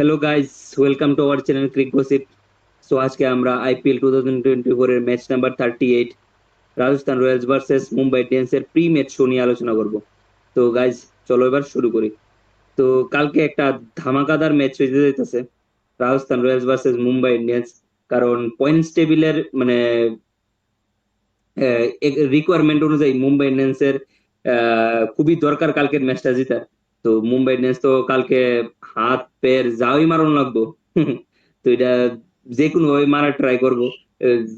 Hello guys, welcome to our channel Crick Gossip. So আজকে আমরা IPL 2024 এর match number 38 Rajasthan Royals versus Mumbai Indians এর pre match show নিয়ে আলোচনা করব। তো গাইস, চলো এবার শুরু করি। তো কালকে একটা ধামাকাদার ম্যাচ হইতে যাইতেছে, Rajasthan Royals versus Mumbai Indians. কারণ পয়েন্টস টেবিলের মানে রিকোয়ারমেন্ট অনুযায়ী মুম্বাই ইন্ডিয়ান্সের খুবই দরকার কালকের ম্যাচটা জেতার। তো মুম্বাই ইন্ডিয়ান্স তো কালকে হাত পের যাওই মারণ লাগবো। তো এটা যে কোনো ভাবে মারার ট্রাই করবো,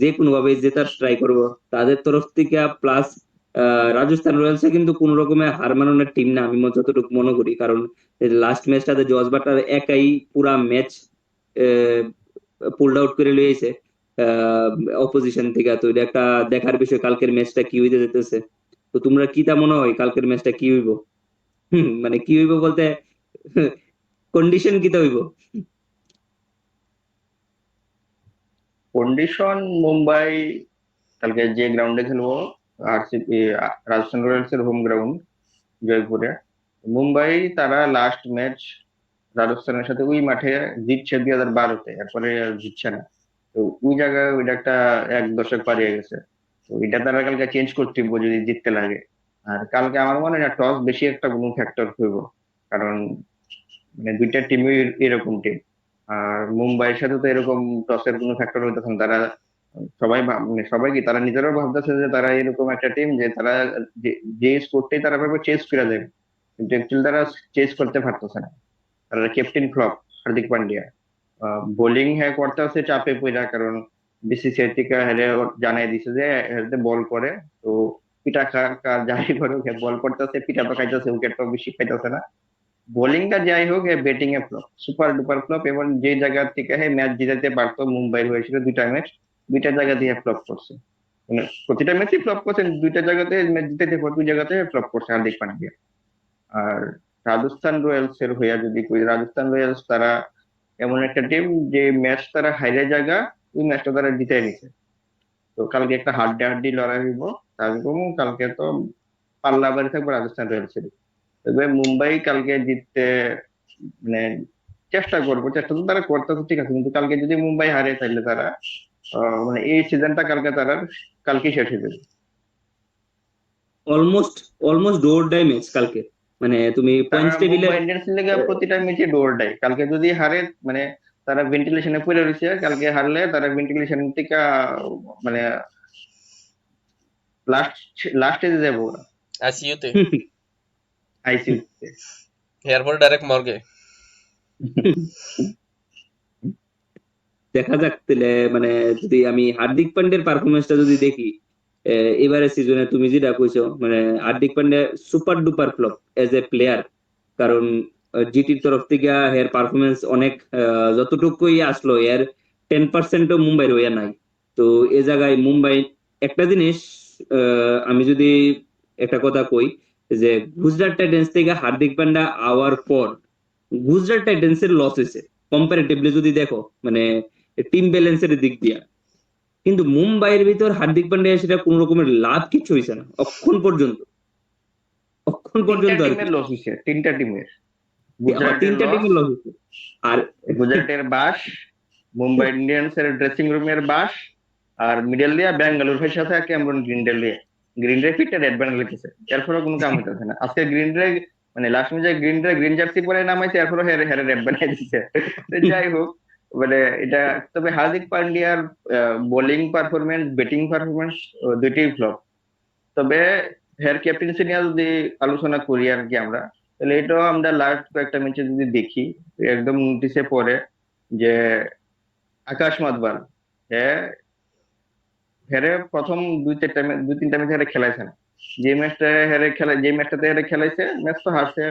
যে কোনো ভাবে জেতার ট্রাই করব তাদের তরফ থেকে। প্লাস রাজস্থান রয়্যালস কিন্তু কোন রকমের হার মানানোর টিম না, আমি যতটুকু মনে করি। কারণ লাস্ট ম্যাচটাতে জস বাটলার একাই পুরা ম্যাচ পুলড আউট করে লইয়েছে অপোজিশন থেকে। তো এটা একটা দেখার বিষয়, কালকের ম্যাচটা কি হইতে যেতেছে। তো তোমরা কি তা মনে হয় কালকের ম্যাচটা কি হইব? মানে কি হইব বলতে কন্ডিশন কিতা হইব? কন্ডিশন মুম্বাই কালকে যে গ্রাউন্ডে খেলবো, আরসিবি রাজস্থান রয়্যালস এর হোম গ্রাউন্ড জয়পুরে। মুম্বাই তারা লাস্ট ম্যাচ রাজস্থানের সাথে ওই মাঠে জিতছে 2012-তে, এরপরে আর জিতছে না। তো ওই জায়গায় ওইটা একটা এক দশক পারিয়ে গেছে। তো এটা তারা কালকে চেঞ্জ করতে হইবো যদি জিততে লাগে। আর কালকে আমার মনে হয় না টস বেশি একটা কোনো ফ্যাক্টর হইব, কারণ মানে দুইটা টিমই এরকম টিম। আর মুম্বাইয়ের সাথে তো এরকম টসের কোনো ফ্যাক্টর হইতেছে না। তারা সবাই মানে সবাই কি তারা নিজেরাও ভাবতেছে যে তারা এরকম একটা টিম যে তারা যে যে স্পোর্টটাই তারা ভাবে চেস করে দেবে, কিন্তু অ্যাকচুয়ালি তারা চেস করতে পারতেছে না। তারা captain flop Hardik Pandya bowling হ্যাঁ করতে হচ্ছে চাপে পড়া, কারণ বিসিসিআই থেকে হেরে জানাই দিছে যে হেলতে বল করে। তো পিটা খা কার যাই করে বল করতেছে, পিটা তো খাইতেছে, উইকেট তো বেশি খাইতেছে না। বোলিংটা যাই হোক, ব্যাটিং এ ফ্লপ, সুপার ডুপার ফ্লপ। এবং যে জায়গা থেকে ম্যাচ জিতাতে পারতো মুম্বাই হয়েছিল দুইটা ম্যাচ, দুইটা জায়গা দিয়ে ফ্লপ করছে। মানে প্রতিটা ম্যাচই ফ্লপ করছে, দুইটা জায়গাতে ম্যাচ জিতাতে পারতো, দুই জায়গাতে ফ্লপ করছে হার্দিক পান্ডিয়া। আর রাজস্থান রয়্যালস এর হইয়া যদি কই, রাজস্থান রয়্যালস তারা এমন একটা টিম যে ম্যাচ তারা হাইরে জায়গা, ওই ম্যাচটা তারা জিতাই নিছে। তো কালকে একটা হাড্ডি হাড্ডি লড়াই হইব। তারপর কালকে তো পাল্লা বাড়ি থাকবে রাজস্থান রয়্যালস এর। তবে মুম্বাই কালকে জিততে মানে চেষ্টা করবো, চেষ্টা তো তারা করতেছে ঠিক আছে, কিন্তু কালকে যদি মুম্বাই হারে তাহলে তারা মানে এই সিজনটা কালকে তারা কালকে শেষ হয়ে যাবে। অলমোস্ট অলমোস্ট ডোর ডাই ম্যাচ কালকে। মানে তুমি তারা পয়েন্টস টেবিলের মুম্বাই ইন্ডিয়ান্স লেগে প্রতিটা ম্যাচে ডোর দেয়, কালকে যদি হারে মানে তারা ভেন্টিলেশনে পড়ে রয়েছে, কালকে হারলে তারা ভেন্টিলেশন থেকে মানে লাস্ট লাস্টে যাবো ওরা, আইসিইউতে। আইসিইউতে। এরপর ডাইরেক্ট মর্গে। দেখা যাক তাহলে। মানে যদি আমি হার্দিক পান্ডের পারফরমেন্সটা যদি দেখি, এবারে সিজনে তুমি যেটা কইছো, মানে Hardik Pandya super duper flop as a player. কারণ জিটির তরফ থেকে এর পারফরমেন্স অনেক, যতটুকুই আসলো এর 10%ও মুম্বাইয়ের হইয়া নাই। তো এ জায়গায় মুম্বাই একটা জিনিস, আমি যদি একটা কথা কই, যে গুজরাট টাইটেন্স থেকে হার্দিক পান্ডা আওয়ার পর গুজরাট টাইটেন্স এর লস হয়েছে কম্পারেটিভলি যদি দেখো, মানে টিম ব্যালেন্সের দিক দিয়া। কিন্তু মুম্বাইয়ের ভিতর হার্দিক পান্ডিয়া সেটা কোন রকমের লাভ কিছু হয়েছে না অক্ষণ পর্যন্ত, অক্ষণ তিনটা পর্যন্ত আর কি। টিমের লস হয়েছে, তিনটা টিমের। গুজরাটের তিনটা লস, টিমের লস হয়েছে। আর গুজরাটের বাস, মুম্বাই ইন্ডিয়ান্স এর ড্রেসিং রুমের বাস, আর মিডল দিয়া ব্যাঙ্গালোর ভাইয়ের সাথে ক্যামেরন গ্রিন্ডেল লিয়ে। গ্রিন্ডে ফিটটা রেড ব্যান্ড লিখেছে, এরপরে কোনো কাম হইতেছে না। আজকে গ্রিন্ডে মানে লাস্ট ম্যাচে গ্রিন্ডে গ্রিন জার্সি পরে নামাইছে, এরপরে হেরে হেরে রেড বানাই দিচ্ছে। তো যাই হোক, মানে এটা, তবে হার্দিক পান্ডিয়ার বোলিং পারফরমেন্স, ব্যাটিং পারফরমেন্স দুইটাই ফ্লপ। তবে হেয়ার ক্যাপ্টেন্সি নিয়ে যদি আলোচনা করি আর কি আমরা, তাহলে এটাও আমরা লাস্ট কয়েকটা ম্যাচে যদি দেখি, একদম নোটিসে পড়ে যে আকাশ মাতবার হ্যাঁ, হেরে প্রথম দুই তিনটা ম্যাচ হেরে খেলাইছে না। যে ম্যাচটা হেরে খেলা, যে ম্যাচটাতে হেরে খেলাইছে, ম্যাচ তো হারছে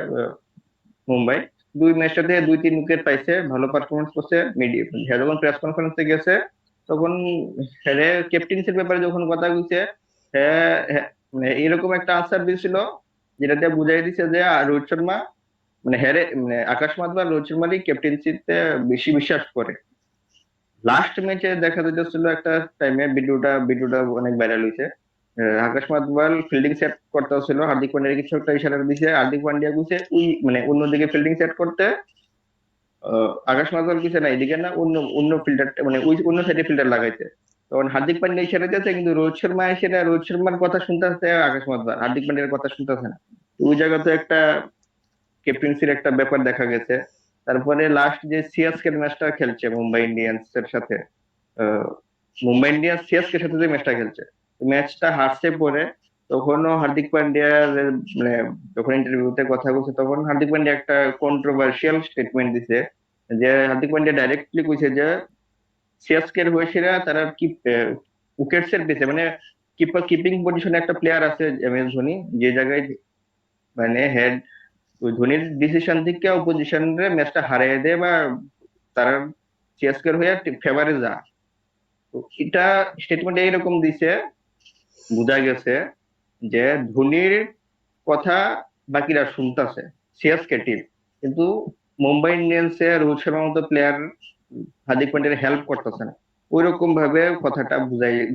মুম্বাই। দুই ম্যাচটাতে দুই তিন উইকেট পাইছে, ভালো পারফরমেন্স করছে। মিডিয়াম যখন প্রেস কনফারেন্সে গেছে, তখন হেরে ক্যাপ্টেন্সির ব্যাপারে যখন কথা কইছে, হ্যাঁ হ্যাঁ, মানে এরকম একটা আনসার দিয়েছিল যেটাতে বুঝাই দিছে যে রোহিত শর্মা মানে হেরে মানে আকাশ মাতবার রোহিত শর্মারই ক্যাপ্টেন্সিতে বেশি বিশ্বাস করে। লাস্ট ম্যাচে দেখা যাচ্ছিল একটা টাইমে, ভিডিওটা অনেক ভাইরাল হয়েছে। আকাশ মাতবাল ফিল্ডিং সেট করতে হচ্ছিল, হার্দিক পান্ডিয়া কিছু একটা ইশারা দিছে, হার্দিক পান্ডিয়া গুছে ওই মানে অন্যদিকে ফিল্ডিং সেট করতে, আকাশ মাতাল কিছু না এদিকে না অন্য অন্য ফিল্টার মানে ওই অন্য সাইডে ফিল্টার লাগাইছে, তখন হার্দিক পান্ডিয়া ছেড়ে দিয়েছে, কিন্তু রোহিত শর্মা এসে না রোহিত শর্মার কথা শুনতেছে, আকাশ মাতাল হার্দিক পান্ডিয়ার কথা শুনতেছে না। তো ওই জায়গা তো একটা ক্যাপ্টেন্সির একটা ব্যাপার দেখা গেছে। তারপরে লাস্ট যে সিএসকে ম্যাচটা খেলছে মুম্বাই ইন্ডিয়ান্স এর সাথে, আহ, মুম্বাই ইন্ডিয়ান্স সিএসকে এর সাথে যে ম্যাচটা খেলছে, ম্যাচটা হারছে পরে, তখনও হার্দিক পান্ডিয়ার মানে যখন ইন্টারভিউতে কথা বলছে তখন হার্দিক পান্ডিয়া একটা কন্ট্রোভার্সিয়াল স্টেটমেন্ট দিছে, যে হার্দিক পান্ডিয়া ডাইরেক্টলি কইছে যে সিএসকে এর হয়েছেরা তারা কি উইকেটস এর পেছে মানে কিপিং পজিশনে একটা প্লেয়ার আছে এম এস ধোনি, যে জায়গায় মানে হেড ওই ধোনির ডিসিশন থেকে অপোজিশনের ম্যাচটা হারিয়ে দেয় বা তারা সিএসকে এর হয়ে ফেভারে যা। তো এটা স্টেটমেন্ট এইরকম দিছে, বোঝা গেছে যে ধোনির কথা বাকিরা শুনতেছে সিএসকে টিম, কিন্তু মুম্বাই ইন্ডিয়ান্সে রোহিত শর্মার মতো প্লেয়ার হার্দিক পান্ডিয়ার হেল্প করতেছে না, ওই রকম ভাবে কথাটা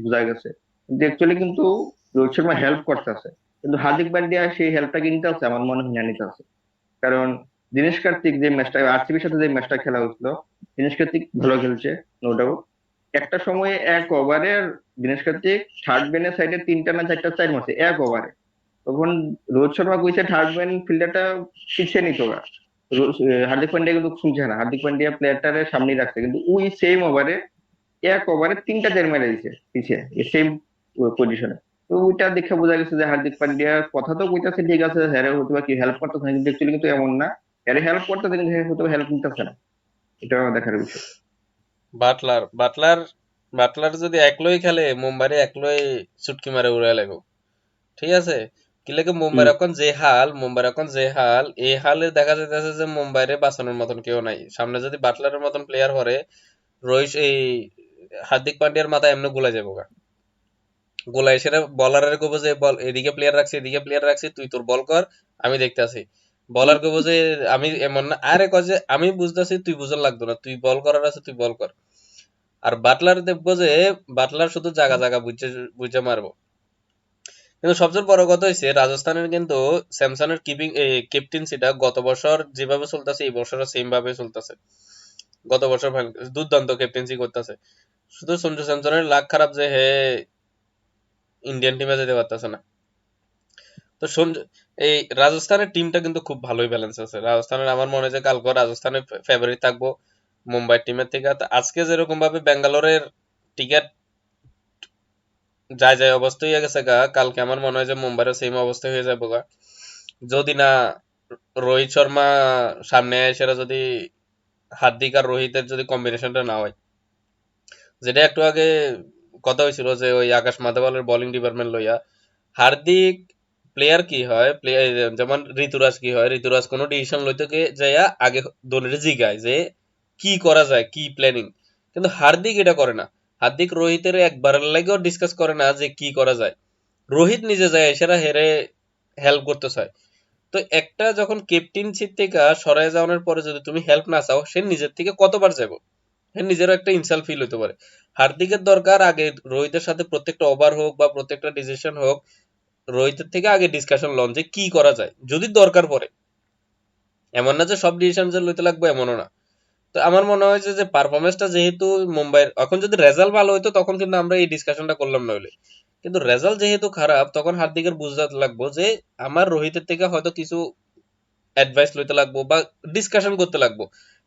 বোঝা গেছে। কিন্তু অ্যাকচুয়ালি কিন্তু রোহিত শর্মা হেল্প করতেছে, কিন্তু হার্দিক পান্ডিয়া সেই হেল্পটা নিতে আছে আমার মনে হয় না নিতে আছে। কারণ দীনেশ কার্তিক যে ম্যাচটা আরসিবির সাথে যে ম্যাচটা খেলা হচ্ছিল, দীনেশ কার্তিক ভালো খেলছে, নো ডাউট। একটা সময়ে এক ওভারে দীনেশ কার্তিক থার্ড ম্যানের সাইডে তিনটা না চারটা চার মারছে এক ওভারে, তখন রোহিত শর্মা কইছে থার্ড ম্যান ফিল্ডারটা পিছিয়ে নিত না। হার্দিক পান্ডিয়া কিন্তু শুনছে না, হার্দিক পান্ডিয়া প্লেয়ারটারে সামনে রাখছে, কিন্তু ওই সেম ওভারে এক ওভারে তিনটা চার মেরে দিছে পিছিয়ে সেম পজিশনে। তো ওইটা দেখে বোঝা গেছে যে হার্দিক পান্ডিয়া কথা তো কইতাছে ঠিক আছে, হ্যাঁ হয়তো বা কি হেল্প করতেছে না, কিন্তু অ্যাকচুয়ালি কিন্তু এমন না, হ্যাঁ হেল্প করতেছে কিন্তু হ্যাঁ হয়তো হেল্প নিতেছে না, এটা দেখার বিষয়। বাটলার বাটলার বাটলার যদি একলোই খেলে মুম্বাইরে একলোই চুটকি মারে উড়াই লাগো, ঠিক আছে? কি লাগে হুম। মুম্বাইয়ের এখন যে হাল এই হালে দেখা যাইতেছে যে মুম্বাইরে বাঁচানোর মতন কেউ নাই। সামনে যদি বাটলারের মতন প্লেয়ার হরে, রোহিত এই হার্দিক পান্ডিয়ার মাথায় এমনি গুলা যাবো গা। গোলাই সেটা বলারের কব যে বল এদিকে প্লেয়ার রাখছি এদিকে প্লেয়ার রাখছি, তুই তোর বল কর, আমি দেখতে আছি। বলার কব যে আমি এমন না, আরে কয় যে আমি বুঝতেছি তুই বুঝার লাগতো না, তুই বল করার আছে তুই বল কর। আর বাটলার দেখবো যে বাটলার শুধু জায়গা জায়গা বুঝে বুঝে মারবো। কিন্তু সবচেয়ে বড় কথা হয়েছে রাজস্থানের কিন্তু স্যামসনের কিপিং ক্যাপ্টেন্সিটা গত বছর যেভাবে চলতেছে এই বছরও সেম ভাবে চলতেছে। গত বছর দুর্দান্ত ক্যাপ্টেন্সি করতেছে, শুধু সঞ্জু স্যামসনের লাক খারাপ যে হে ইন্ডিয়ান টিমে যেতে পারতেছে না। তো এই রাজস্থানের টিমটা কিন্তু খুব ভালোই ব্যালেন্স আছে। রাজস্থানের আমার মনে হয় যে কালকে রাজস্থানের ফেভারিট থাকবো মুম্বাই টিমের থেকে। তো আজকে যেরকম ভাবে ব্যাঙ্গালোরের টিকিট যায় যায় অবস্থা হয়ে গেছে গা, কালকে আমার মনে হয় যে মুম্বাইয়ের সেম অবস্থা হয়ে যাবে গা, যদি না রোহিত শর্মা সামনে এসে যদি হার্দিক আর রোহিতের যদি কম্বিনেশনটা না হয়, যেটা একটু আগে কথা হয়েছিল যে ওই আকাশ মাধওয়ালের বোলিং ডিপার্টমেন্ট লইয়া, হার্দিক প্লেয়ার কি হয়, যেমন ঋতুরাজ কি হয়, ঋতুরাজ কোনো ডিসিশন লইতে যাইয়া আগে দলের জিগায় যে কি করা যায় কি প্ল্যানিং, কিন্তু হার্দিক এটা করে না। হার্দিক রোহিতের একবারের লাগেও ডিসকাস করে না যে কি করা যায়, রোহিত নিজে যায় সেটা হেরে হেল্প করতে চায়। তো একটা যখন ক্যাপ্টেনশিপ থেকে সরায় যাওয়ার পরে যদি তুমি হেল্প না চাও, সে নিজের থেকে কতবার যাবো, হ্যাঁ নিজেরও একটা ইনসাল্ট ফিল হতে পারে। হার্দিকের দরকার আগে রোহিতের সাথে প্রত্যেকটা ওভার হোক বা প্রত্যেকটা ডিসিশন হোক, রোহিতের থেকে আগে ডিসকাশন লন যে কি করা যায় যদি দরকার পড়ে। এমন না যে সব ডিসিশন যে লইতে লাগবে, এমনও না। তো আমার মনে হয় যে পারফরমেন্সটা যেহেতু মুম্বাইয়ের এখন যদি রেজাল্ট ভালো হইতো তখন কিন্তু আমরা এই ডিসকাশনটা করলাম না হলে, কিন্তু রেজাল্ট যেহেতু খারাপ তখন হার্দিকের বুঝতে লাগবো যে আমার রোহিতের থেকে হয়তো কিছু অ্যাডভাইস লইতে লাগবো বা ডিসকাশন করতে লাগবো,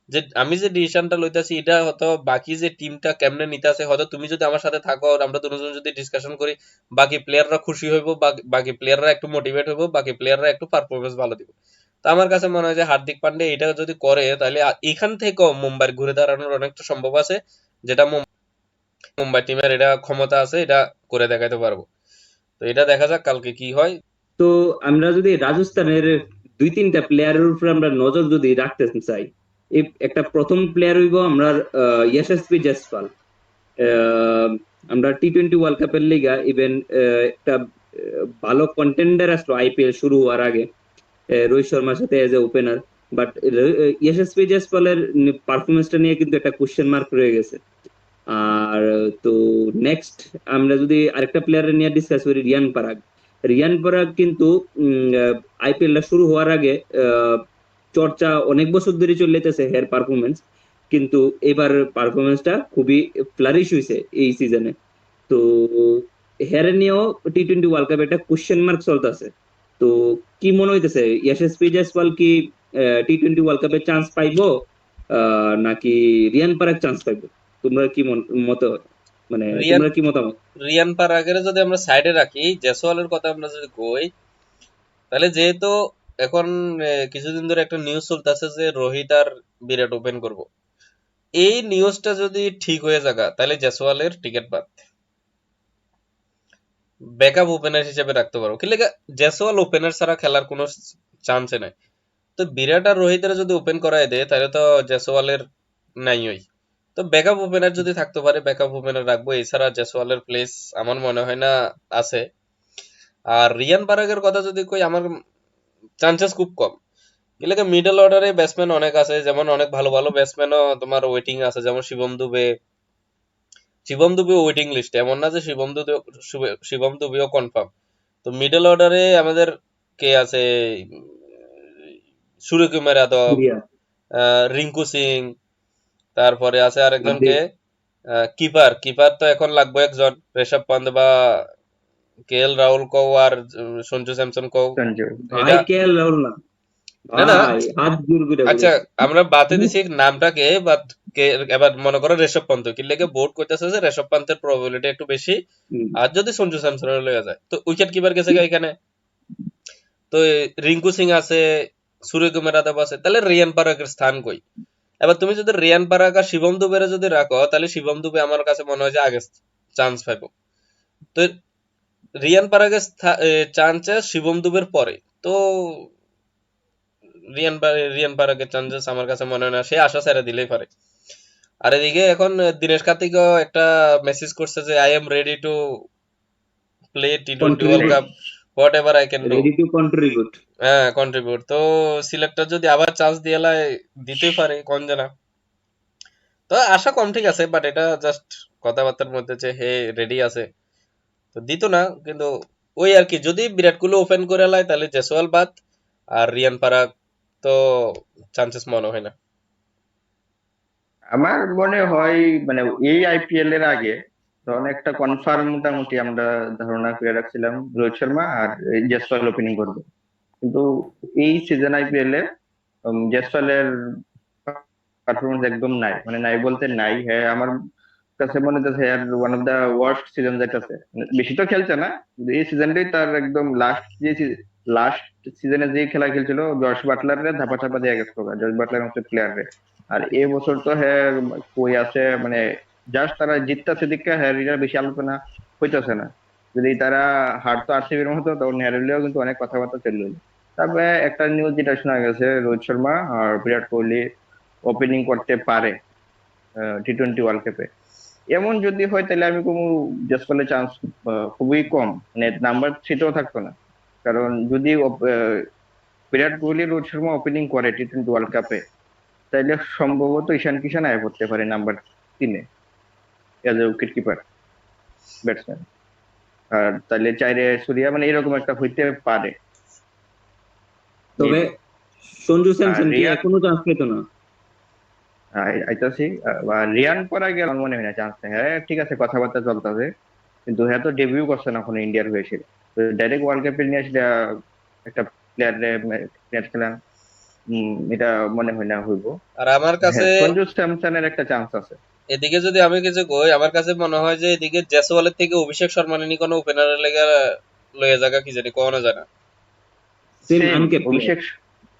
যে আমি যে ডিসিশনটা লইতাছি এটা হয়তো বাকি যে টিমটা কেমনে নিতে আছে, হয়তো তুমি যদি আমার সাথে থাকো আর আমরা দুজন যদি ডিসকাশন করি, বাকি প্লেয়াররা খুশি হইবো, বাকি প্লেয়াররা একটু মোটিভেট হইবো, বাকি প্লেয়াররা একটু পারফরমেন্স ভালো দিব। তো আমার কাছে মনে হয় যে হার্দিক পান্ডে এটা যদি করে তাহলে এখান থেকেও মুম্বাইয়ের ঘুরে দাঁড়ানোর অনেকটা সম্ভব আছে, যেটা মুম্বাই টিমের এটা ক্ষমতা আছে, এটা করে দেখাতে পারবো। তো এটা দেখা যাক কালকে কি হয়। তো আমরা যদি রাজস্থানের দুই তিনটা প্লেয়ারের উপর আমরা নজর যদি রাখতে চাই, এই একটা প্রথম প্লেয়ার হইব আমরা যশস্বী জয়সওয়াল। আহ, আমরা টি-20 ওয়ার্ল্ড কাপের লিগা ইভেন একটা ভালো কন্টেন্ডার আসলো আইপিএল শুরু হওয়ার আগে রোহিত শর্মার সাথে এজ এ ওপেনার। বাট যশস্বী জয়সওয়ালের পারফরমেন্সটা নিয়ে কিন্তু একটা কোশ্চেন মার্ক রয়ে গেছে। আর তো নেক্সট আমরা যদি আরেকটা প্লেয়ারের নিয়ে ডিসকাস করি, রিয়ান পরাগ। রিয়ান পরাগ কিন্তু আইপিএলটা শুরু হওয়ার আগে চর্চা অনেক বছর ধরে চলতেছে হের পারফরমেন্স, কিন্তু এবার পারফরমেন্সটা খুবই ফ্লারিশ হয়েছে এই সিজনে। তো হের নিয়েও টি-20 ওয়ার্ল্ড কাপ একটা কোশ্চেন মার্ক চলতেছে। তো কি মনে হইতেছে, ইয়াশাসপি জয়সওয়াল কি টি-20 ওয়ার্ল্ড কাপে চান্স পাইবো, নাকি রিয়ান পারাগ চান্স পাইবো? তোমরা কি মত, মানে রিয়ান তোমরা কি মতামত? রিয়ান পারাগের যদি আমরা সাইডে রাখি, জয়সওয়ালের কথা আমরা যদি কই, তাহলে যেহেতু এখন কিছুদিন ধরে একটা নিউজ চলতেছে যে রোহিত আর বিরাট ওপেন করব, এই নিউজটা যদি ঠিক হয়ে যাগা তাহলে জয়সওয়ালের টিকিট বাদ, ব্যাকআপ ওপেনার হিসেবে রাখতে পারবো। কি লেগে, জয়সওয়াল ওপেনার ছাড়া খেলার কোনো চান্সে নাই। তো বিরাট আর রোহিতের যদি ওপেন করায় দেয় তাহলে তো জয়সওয়ালের নাই ওই। তো ব্যাকআপ ওপেনার যদি থাকতে পারে ব্যাকআপ ওপেনার রাখবো, এছাড়া জয়সওয়ালের প্লেস আমার মনে হয় না আছে। আর রিয়ান পারাগের কথা যদি কই, আমার চান্সেস খুব কম। এলাকা মিডল অর্ডারে ব্যাটসম্যান অনেক আছে, যেমন অনেক ভালো ভালো ব্যাটসম্যানও তোমার ওয়েটিং আছে, যেমন শিবম দুবে ওয়েটিং লিস্টে, এমন না যে শিবম দুবেও কনফার্ম। তো মিডল অর্ডারে আমাদের কে আছে, সূর্যকুমার যাদব, সুরিয়া, রিঙ্কু সিং, তারপরে আছে আরেকজন কে, হার্দিক, কিপার কিপার তো এখন লাগবে একজন, ঋষভ পান্ত বা KL রাহুল কও আর সঞ্জু স্যামসন কও। সঞ্জু। ভাই এটা কে রাহুল না, না না, ভাই হাত জোর করে আচ্ছা বলেছে। আমরা বাতে দিছি নামটাকে, বাট কে এবার মনে করো ঋষভ পন্ত, কি লেগে বোর্ড করতেছে যে ঋষভ পন্তের প্রবাবিলিটি একটু বেশি। হুম। আর যদি সঞ্জু স্যামসনের লয়ে যায় তো উইকেট কিপার গেছে গা এখানে। তো রিঙ্কু সিং আছে, সূর্যকুমার যাদব আছে, তাহলে রিয়ান পারাগের স্থান কই? এবার তুমি যদি রিয়ান পারাগ আর শিবম দুবের যদি রাখো, তাহলে শিবম দুবে আমার কাছে মনে হয় যে আগে চান্স পাইবো। তো রিয়ান পারাগের চান্সেস শিবম দুবের পরে। তো রিয়ান পারাগের চান্সেস আমার কাছে মনে হয় না, সে আশা ছেড়ে দিলেই পারে। আর এদিকে এখন দিনেশ কার্তিকও একটা মেসেজ করছে যে I am ready to play T20 world contribute, cup, what ever I can do. Ready to contribute. হ্যাঁ, কন্ট্রিবিউট। তো সিলেক্টর যদি আবার চান্স দিয়ে লাই, দিতেই পারে, কোন জানা। তো আশা কম, ঠিক আছে, বাট এটা জাস্ট কথাবার্তার মধ্যে যে হে রেডি আছে, তো দিত না কিন্তু। ওই আর কি, যদি বিরাট কোহলি ওপেন করে লাই তাহলে জয়সওয়াল বাদ, আর রিয়ান পারাগ তো চান্সেস মনে হয় না। আমার মনে হয় মানে এই আইপিএল এর আগে তো অনেকটা কনফার্ম মোটামুটি আমরা ধারণা করে রাখছিলাম রোহিত শর্মা আর জয়সওয়াল ওপেনিং করবে, কিন্তু এই সিজন আইপিএল এ জয়সওয়ালের পারফরমেন্স একদম নাই, মানে নাই বলতে নাই। হ্যাঁ, আমার কাছে মনে হচ্ছে আর one of the worst season যাইতেছে। বেশি তো খেলছে না, কিন্তু এই সিজনটাই তার একদম লাস্ট সিজনে যে খেলা খেলছিল জর্জ বাটলারের ধাপা চাপা দিয়ে গেছে, জর্জ বাটলার মতো প্লেয়ারে। আর এই বছর তো হ্যাঁ কই আছে, মানে জাস্ট তারা জিততেছে দিকে হ্যাঁ এটার বেশি আলোচনা হইতেছে না। যদি তারা হারতো আরসিবির মতো তখন হ্যারিলেও কিন্তু অনেক কথাবার্তা চললো। তবে একটা নিউজ যেটা শোনা গেছে, রোহিত শর্মা আর বিরাট কোহলি ওপেনিং করতে পারে টি20 ওয়ার্ল্ড কাপে। এমন যদি হয় তাহলে আমি কোনো জয়সওয়ালের চান্স খুবই কম, মানে নাম্বার থ্রিতেও থাকতো না। কারণ যদি বিরাট কোহলি রোহিত শর্মা ওপেনিং করে টি20 ওয়ার্ল্ড কাপে, তাইলে সম্ভবত ঈশান কিষান আয় করতে পারে নাম্বার 3-এ as a wicket keeper batsman. আর তাহলে চাইরে সুরিয়া, মানে এরকম একটা হইতে পারে তবে মেবি। সঞ্জু আর স্যামসন কি রিয়ান, এখনো চান্স পেত না? আইতাছি, রিয়ান পরাগে আমার মনে হয় না চান্স নেই। হ্যাঁ ঠিক আছে, কথাবার্তা চলতেছে, কিন্তু হ্যাঁ তো ডেবিউ করছে না এখন ইন্ডিয়ার হয়ে এসে। তো ডাইরেক্ট ওয়ার্ল্ড কাপে নিয়ে আসলে একটা প্লেয়ার ম্যাচ খেলান, এটা মনে হয় না হইব। আর আমার কাছে হ্যাঁ, সঞ্জু স্যামসনের একটা চান্স আছে। এদিকে যদি আমি কিছু কই, আমার কাছে মনে হয় যে এদিকে জয়সওয়ালের থেকে অভিষেক শর্মা নিনি কোনো ওপেনারের লেগে লয়ে জায়গা কি জানি কখনো যায় না। Same same uncapped player. Abhishek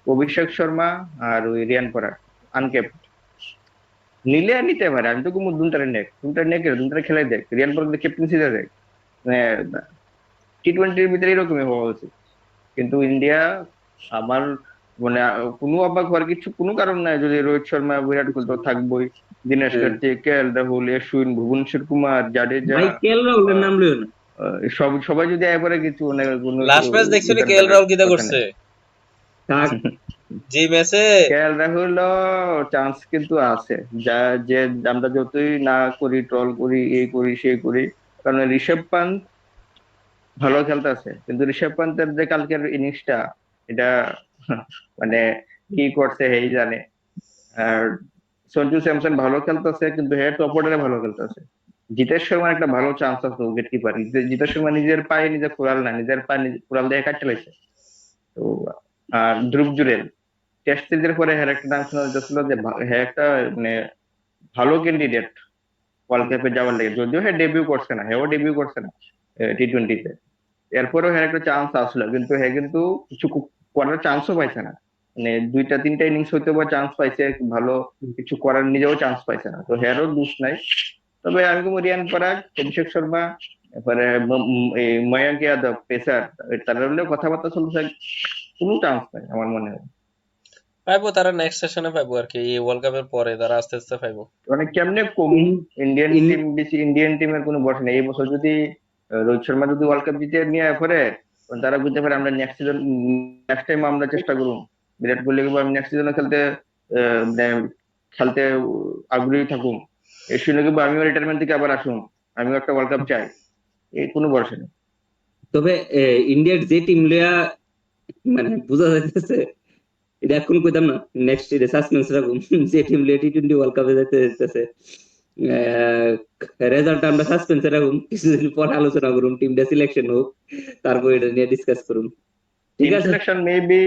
Abhishek Sharma আর ওই রিয়ান পরাগ আনকেপ নিলে নিতে পারে। আমি তো কুমু দুটারে খেলাই দেখ, রিয়ান পরাগ ক্যাপ্টেন্সি দেখ, মানে টি20-র ভিতরে এরকমই হওয়া উচিত। কিন্তু ইন্ডিয়া, আমার মানে কোনো অবাক হওয়ার কিছু কোনো কারণ নাই যদি রোহিত শর্মা বিরাট কোহলি তো থাকবোই, দীনেশ হ্যাঁ, কার্তিক, KL রাহুল, অশ্বিন, ভুবনেশ্বর কুমার, জাডেজা, ভাই কে রাহুলের আহ, নাম লইও না। সবাই যদি একবারে কিছু মানে কোনো লাস্ট ম্যাচ দেখছি উদার করার KL রাহুল কিটা কথা করছে, নেই। থাক। যে ম্যাচে KL রাহুল চান্স কিন্তু আছে, যা যে আমরা যতই না করি, ট্রল করি, এই করি সেই করি, কারণ ঋষভ পান্ত ভালো খেলতেছে, কিন্তু ঋষভ পান্তের যে কালকের ইনিংসটা, এটা মানে কি করছে হেই জানে। আর সঞ্জু স্যামসন ভালো খেলতেছে, কিন্তু হে টপ অর্ডারে ভালো খেলতেছে। জিতেশ শর্মার একটা ভালো চান্স আছে উইকেট কিপার। জিতেশ শর্মা নিজের পায়ে নিজে কুড়াল না, নিজের পায়ে কুড়াল দিয়ে কাটতে লাইছে। তো আর ধ্রুব জুরেল টেস্ট সিরিজের পরে হ্যার একটা নাম শোনা যাচ্ছিল যে হ্যাঁ একটা মানে ভালো ক্যান্ডিডেট ওয়ার্ল্ড কাপে যাওয়ার লাগে, যদিও হ্যাঁ ডেবিউ করছে না, হ্যাঁ ডেবিউ করছে না T20-তে। এরপরেও হ্যাঁ একটা চান্স আসলো, কিন্তু হ্যাঁ কিন্তু কিছু করার চান্সও পাইছে না। মানে দুইটা তিনটা ইনিংস হইতে বা চান্স পাইছে ভালো, কিছু করার নিজেও চান্স পাইছে না। তো হ্যারও দোষ নাই। তবে আমি তো রিয়ান পরাগ, অভিষেক শর্মা, এরপরে এই ময়াঙ্ক যাদব পেসার, তাদের হলেও কথাবার্তা চলছে, কোনো চান্স নাই আমার মনে হয়। পাইবো, তারা নেক্সট সেশনে পাইবো আর কি, এই ওয়ার্ল্ড কাপের পরে তারা আস্তে আস্তে পাইবো। মানে কেমনে কম ইন- ইন্ডিয়ান ইন- টিম, বেশি ইন্ডিয়ান টিমের কোনো ভরসা নেই। এই বছর যদি রোহিত শর্মা যদি ওয়ার্ল্ড কাপ জিতে নিয়ে পরে, তারা বুঝতে পারে আমরা নেক্সট সিজন, নেক্সট টাইম আমরা চেষ্টা করুন বিরাট কোহলি আমি নেক্সট সিজনে খেলতে মানে খেলতে আগ্রহী থাকুন। এই শুনে কিন্তু আমিও রিটায়ারমেন্ট থেকে আবার আসুন, আমিও একটা ওয়ার্ল্ড কাপ চাই, এই কোনো ভরসা নেই। তবে ইন্ডিয়ার যে টিম লিয়া মানে বোঝা যাইতেছে, এটা এখন কইতাম না, নেক্সট ইয়ারে সাসপেন্স রাখুন। যে টিম লিয়া T20 ওয়ার্ল্ড কাপে যেতে যেতেছে, রেজাল্ট আমরা সাসপেন্সে রাখুন, কিছুদিন পর আলোচনা করুন, টিমটা সিলেকশন হোক, তারপর এটা নিয়ে ডিসকাস করুন। ঠিক টিম আছে। সিলেকশন মেবি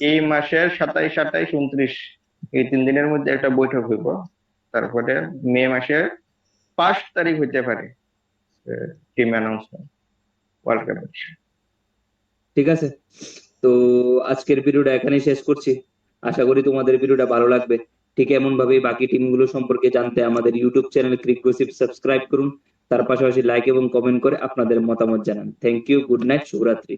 এই মাসের 27, 28, 29 এই 3 দিনের মধ্যে একটা বৈঠক হইব। তারপরে মে মাসের 5 তারিখ হইতে পারে টিম অ্যানাউন্সমেন্ট ওয়ার্ল্ড কাপের। ঠিক আছে, তো আজকের ভিডিওটা এখানেই শেষ করছি। আশা করি তোমাদের ভিডিওটা ভালো লাগবে। ঠিক এমন ভাবেই বাকি টিমগুলো সম্পর্কে জানতে আমাদের YouTube channel Crick gossip subscribe করুন। তার পাশাপাশি লাইক এবং কমেন্ট করে আপনাদের মতামত জানান। থ্যাংক ইউ, গুড নাইট, শুভরাত্রি।